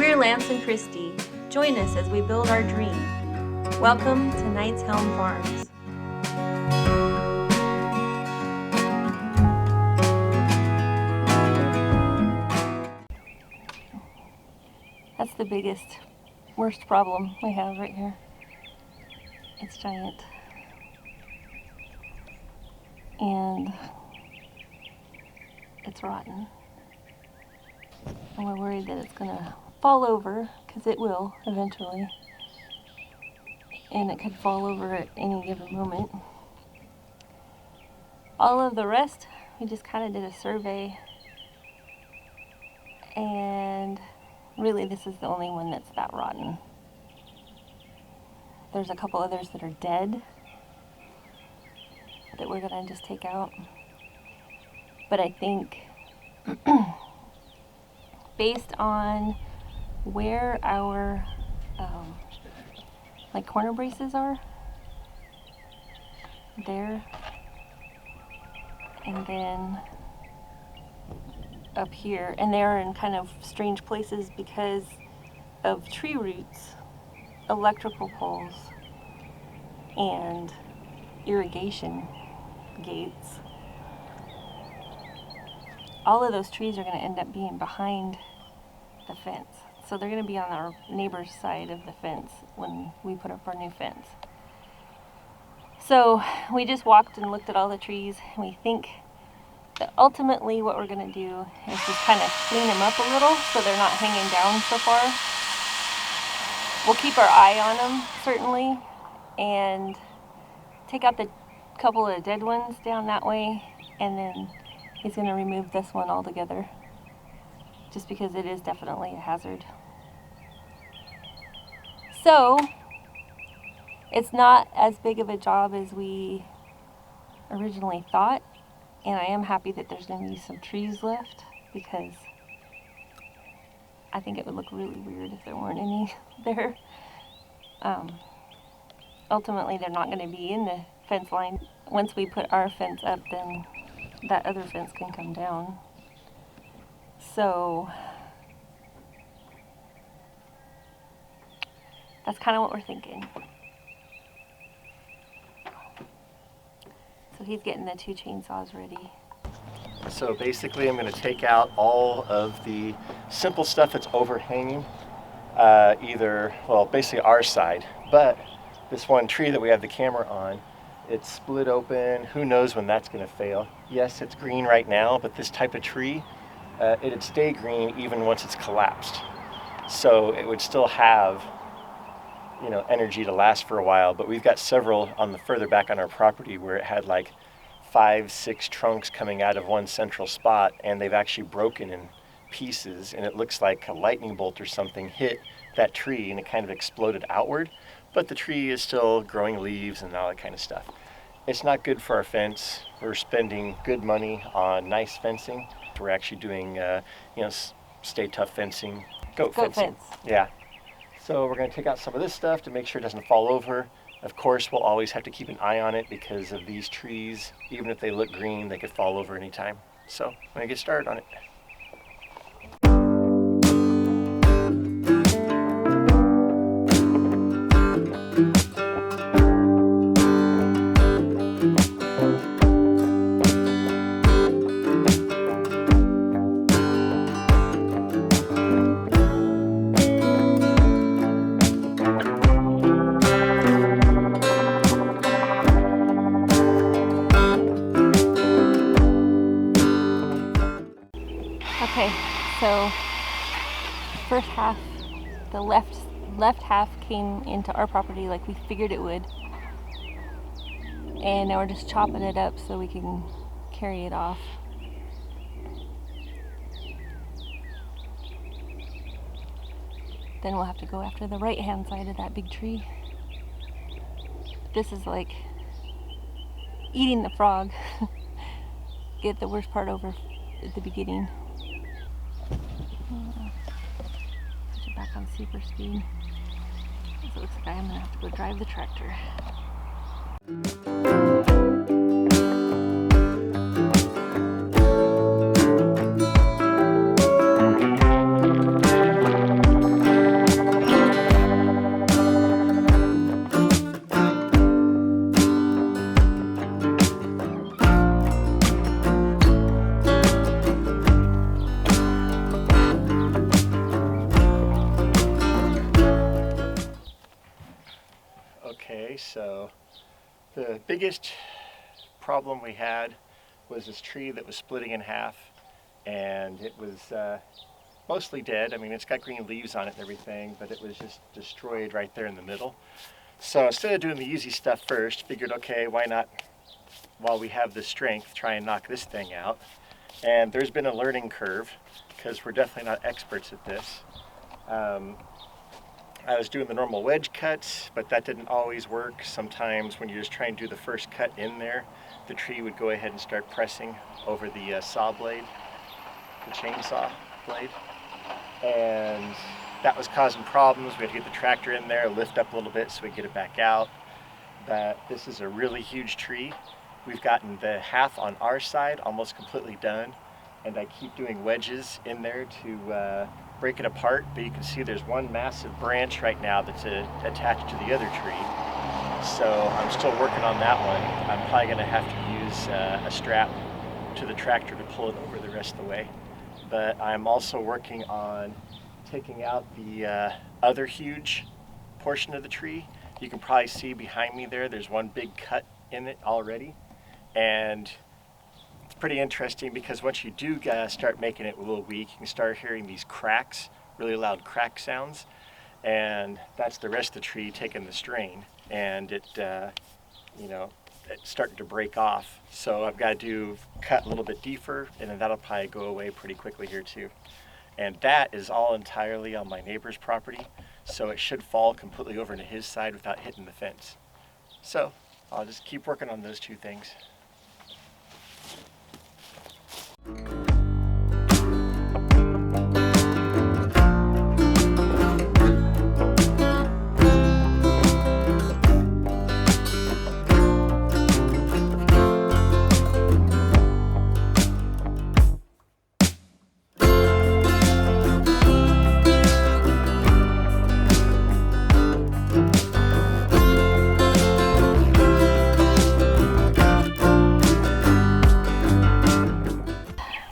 We're Lance and Christy. Join us as we build our dream. Welcome to Knight's Helm Farms. That's the biggest, worst problem we have right here. It's giant. And it's rotten. And we're worried that it's gonna fall over, because it will eventually. And it could fall over at any given moment. All of the rest, we just kind of did a survey. And really this is the only one that's that rotten. There's a couple others that are dead that we're gonna just take out. But I think based on where our like corner braces are, there, and then up here, and they're in kind of strange places because of tree roots, electrical poles, and irrigation gates. All of those trees are going to end up being behind the fence. So they're going to be on our neighbor's side of the fence when we put up our new fence. So we just walked and looked at all the trees, and we think that ultimately what we're going to do is just kind of clean them up a little so they're not hanging down so far. We'll keep our eye on them, certainly, and take out the couple of dead ones down that way, and then he's going to remove this one altogether, just because it is definitely a hazard. So, it's not as big of a job as we originally thought, and I am happy that there's going to be some trees left, because I think it would look really weird if there weren't any there. Ultimately, they're not going to be in the fence line. Once we put our fence up, then that other fence can come down. So that's kind of what we're thinking. So he's getting the 2 chainsaws ready. So basically I'm going to take out all of the simple stuff that's overhanging, basically our side, but this one tree that we have the camera on, it's split open. Who knows when that's going to fail. Yes, it's green right now, but this type of tree, it'd stay green even once it's collapsed. So it would still have, energy to last for a while. But we've got several on the further back on our property where it had like 5-6 trunks coming out of one central spot, and they've actually broken in pieces, and it looks like a lightning bolt or something hit that tree and it kind of exploded outward. But the tree is still growing leaves and all that kind of stuff. It's not good for our fence. We're spending good money on nice fencing. We're actually doing, stay tough fencing, goat fencing. Fence. Yeah. So we're going to take out some of this stuff to make sure it doesn't fall over. Of course, we'll always have to keep an eye on it because of these trees. Even if they look green, they could fall over anytime. So I'm going to get started on it. Okay, so first half, the left half came into our property like we figured it would, and now we're just chopping it up so we can carry it off. Then we'll have to go after the right hand side of that big tree. This is like eating the frog. Get the worst part over at the beginning. Put it back on super speed. So it looks like I'm gonna have to go drive the tractor. Okay, so the biggest problem we had was this tree that was splitting in half, and it was mostly dead. I mean, it's got green leaves on it and everything, but it was just destroyed right there in the middle. So instead of doing the easy stuff first, figured, okay, why not, while we have the strength, try and knock this thing out. And there's been a learning curve, because we're definitely not experts at this. I was doing the normal wedge cuts, but that didn't always work. Sometimes when you just try and do the first cut in there, the tree would go ahead and start pressing over the saw blade, the chainsaw blade. And that was causing problems. We had to get the tractor in there, lift up a little bit so we could get it back out. But this is a really huge tree. We've gotten the half on our side almost completely done, and I keep doing wedges in there to break it apart, but you can see there's one massive branch right now that's attached to the other tree. So I'm still working on that one. I'm probably going to have to use a strap to the tractor to pull it over the rest of the way. But I'm also working on taking out the other huge portion of the tree. You can probably see behind me there's one big cut in it already. And it's pretty interesting because once you do start making it a little weak, you can start hearing these cracks, really loud crack sounds. And that's the rest of the tree taking the strain. And it's starting to break off. So I've got to cut a little bit deeper, and then that'll probably go away pretty quickly here too. And that is all entirely on my neighbor's property, so it should fall completely over into his side without hitting the fence. So I'll just keep working on those two things.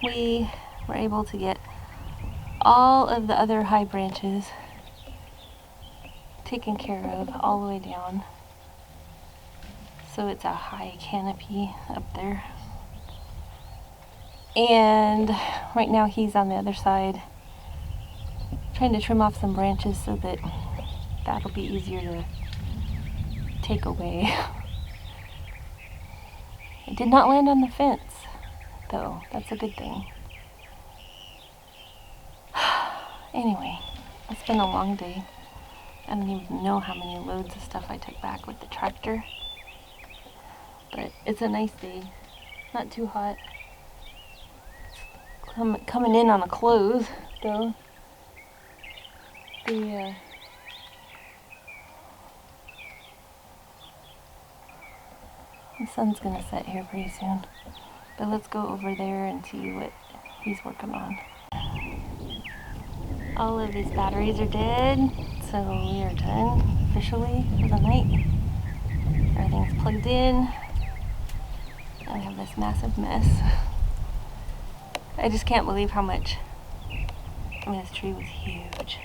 We were able to get all of the other high branches taken care of all the way down. So it's a high canopy up there. And right now he's on the other side trying to trim off some branches so that that'll be easier to take away. It did not land on the fence, though. That's a good thing. Anyway, it's been a long day. I don't even know how many loads of stuff I took back with the tractor. But it's a nice day. Not too hot. Coming in on the clothes, though. The sun's gonna set here pretty soon. But let's go over there and see what he's working on. All of his batteries are dead, so we are done officially for the night. Everything's plugged in. I have this massive mess. I just can't believe how much. I mean, this tree was huge.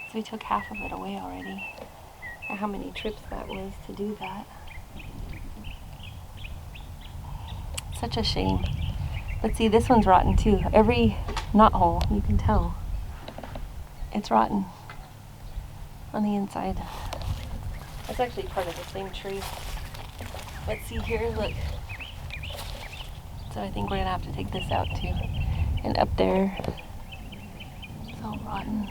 So we took half of it away already. Or how many trips that was to do that. Such a shame. But see, this one's rotten too. Every knot hole, you can tell. It's rotten on the inside. That's actually part of the same tree. Let's see here, look. So I think we're gonna have to take this out too. And up there, it's all rotten.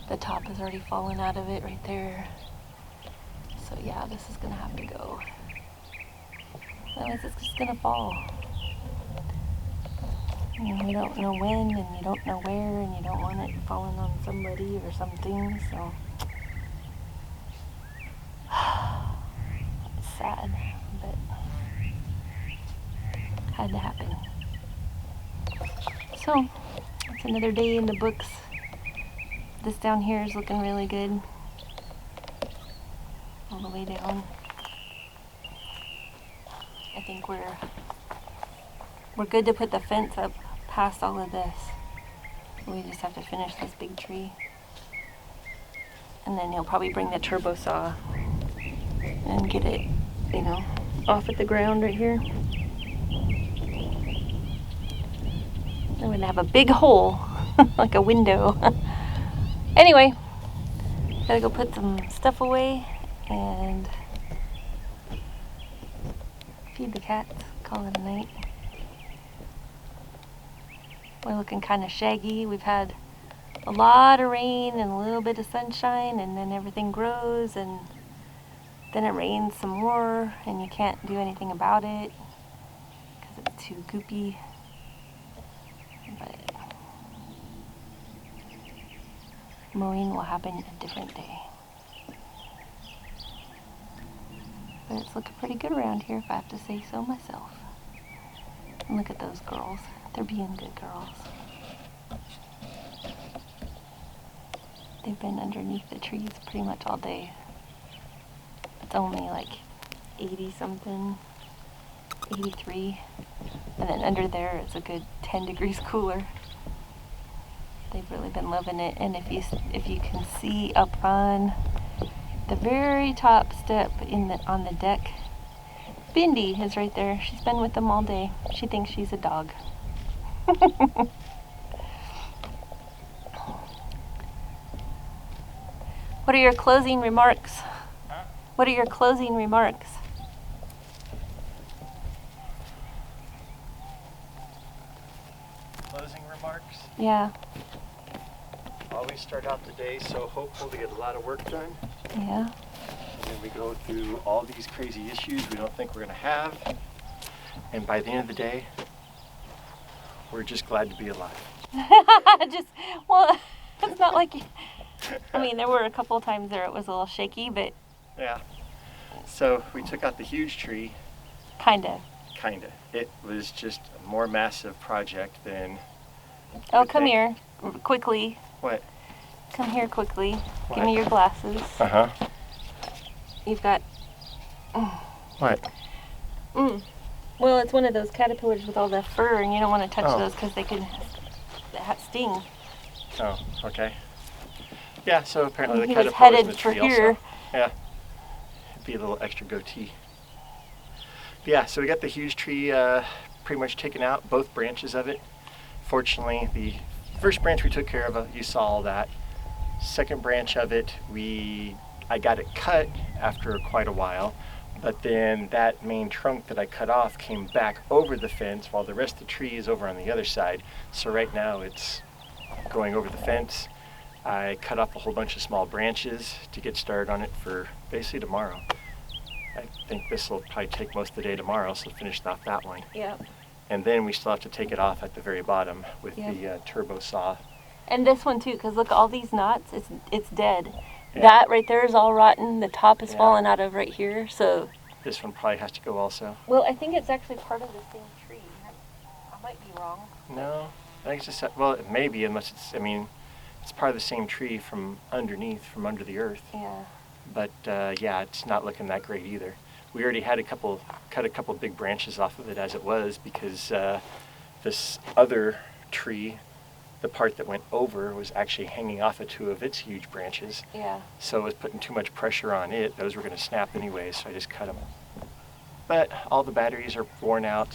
The top has already fallen out of it right there. So yeah, this is gonna have to go. Otherwise it's just gonna fall. And you don't know when, and you don't know where, and you don't want it falling on somebody or something, so. It's sad, but had to happen. So, it's another day in the books. This down here is looking really good. All the way down. I think we're good to put the fence up past all of this. We just have to finish this big tree. And then he'll probably bring the turbo saw and get it, you know, off at the ground right here. I'm gonna have a big hole, like a window. Anyway, gotta go put some stuff away and feed the cats, call it a night. We're looking kind of shaggy. We've had a lot of rain and a little bit of sunshine, and then everything grows, and then it rains some more, and you can't do anything about it because it's too goopy. But mowing will happen a different day. But it's looking pretty good around here, if I have to say so myself. And look at those girls. They're being good girls. They've been underneath the trees pretty much all day. It's only like 80 something, 83. And then under there it's a good 10 degrees cooler. They've really been loving it. And if you can see up on the very top step on the deck, Bindi is right there. She's been with them all day. She thinks she's a dog. What are your closing remarks? Huh? What are your closing remarks? Closing remarks? Yeah. Always start out the day so hopeful to get a lot of work done. Yeah. And then we go through all these crazy issues we don't think we're going to have. And by the end of the day, we're just glad to be alive. Well, it's not like, I mean, there were a couple of times there it was a little shaky, but Yeah. So we took out the huge tree. kinda. Kinda. It was just a more massive project than... Oh, you come think. here, quickly. What? Come here quickly. What? Give me your glasses. Uh-huh. You've got, What? well, it's one of those caterpillars with all the fur, and you don't want to touch Oh. those because they could sting. Oh, okay. Yeah, so apparently And the he was caterpillar's in headed the for tree here. also. Yeah. It'd be a little extra goatee. Yeah, so we got the huge tree pretty much taken out, both branches of it. Fortunately, the first branch we took care of, you saw all that. Second branch of it, I got it cut after quite a while, but then that main trunk that I cut off came back over the fence while the rest of the tree is over on the other side. So right now it's going over the fence. I cut off a whole bunch of small branches to get started on it for basically tomorrow. I think this will probably take most of the day tomorrow, so finish off that one. Yep. And then we still have to take it off at the very bottom with Yep. the turbo saw. And this one too, because look, all these knots, it's dead. Yeah. That right there is all rotten. The top is Yeah. falling out of right here. So, This one probably has to go also. well, I think it's actually part of the same tree. I might be wrong. No, I think it's just, well, it may be unless it's, I mean, it's part of the same tree from underneath, from under the earth. Yeah. But yeah, it's not looking that great either. We already had cut a couple big branches off of it as it was because this other tree, the part that went over, was actually hanging off of two of its huge branches. Yeah. So it was putting too much pressure on it. Those were going to snap anyway, so I just cut them. But all the batteries are worn out.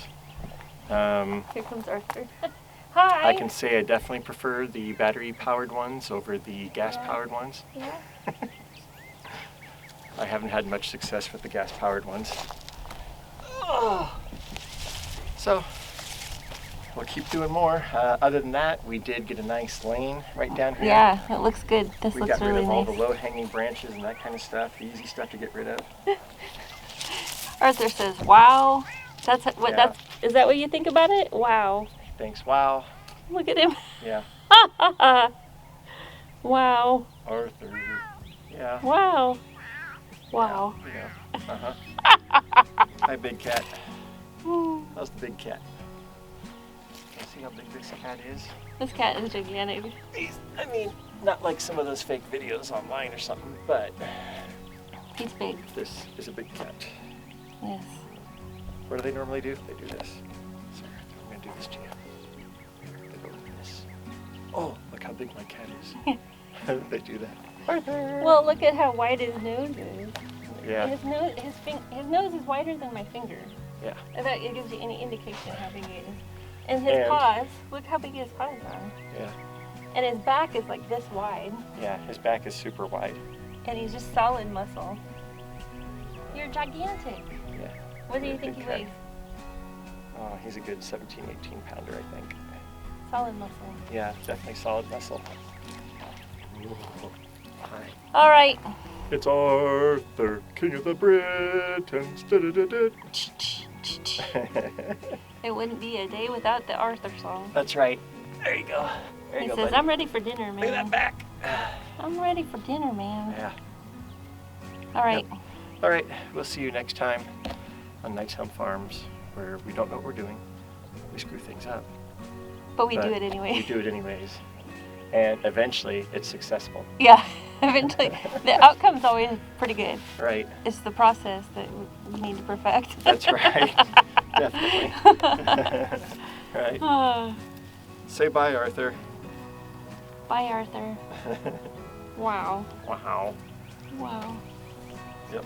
Here comes Arthur. Hi. I can say I definitely prefer the battery-powered ones over the gas-powered ones. Yeah. I haven't had much success with the gas-powered ones. Oh. So, we'll keep doing more. Other than that, we did get a nice lane right down here. Yeah, it looks good. This We looks got rid really of all nice. the low-hanging branches and that kind of stuff, the easy stuff to get rid of. Arthur says, "Wow." That's what. Yeah. Is that what you think about it? Wow. Thanks, wow. Look at him. Yeah. Wow. Arthur. Yeah. Wow. Wow. Yeah. Uh-huh. Hi, big cat. How's the big cat? Can you see how big this cat is? This cat is gigantic. I mean, not like some of those fake videos online or something, but He's big. this is a big cat. Yes. What do they normally do? They do this. So I'm going to do this to you. They go like this. Oh, look how big my cat is. How did they do that? Arthur! Well, look at how wide his nose is. There Yeah. His nose is wider than my finger. Yeah. If that it gives you any indication how big he is. And his paws, look how big his paws are. Yeah. And his back is like this wide. Yeah, his back is super wide. And he's just solid muscle. You're gigantic. Yeah. What do you think he weighs? Oh, he's a good 17, 18 pounder, I think. Solid muscle. Yeah, definitely solid muscle. Hi. All right. It's Arthur, King of the Britons. It wouldn't be a day without the Arthur song. That's right. There you go. There He you go, says, buddy. I'm ready for dinner, man. Look at that back. I'm ready for dinner, man. Yeah. All right. Yep. All right. We'll see you next time on Nights Helm Farms, where we don't know what we're doing. We screw things up. But we do it anyway. We do it anyways. And eventually, it's successful. Yeah, eventually. The outcome's always pretty good. Right. It's the process that we need to perfect. That's right. Definitely. Right. Say bye, Arthur. Bye, Arthur. Wow. Wow. Wow. Yep.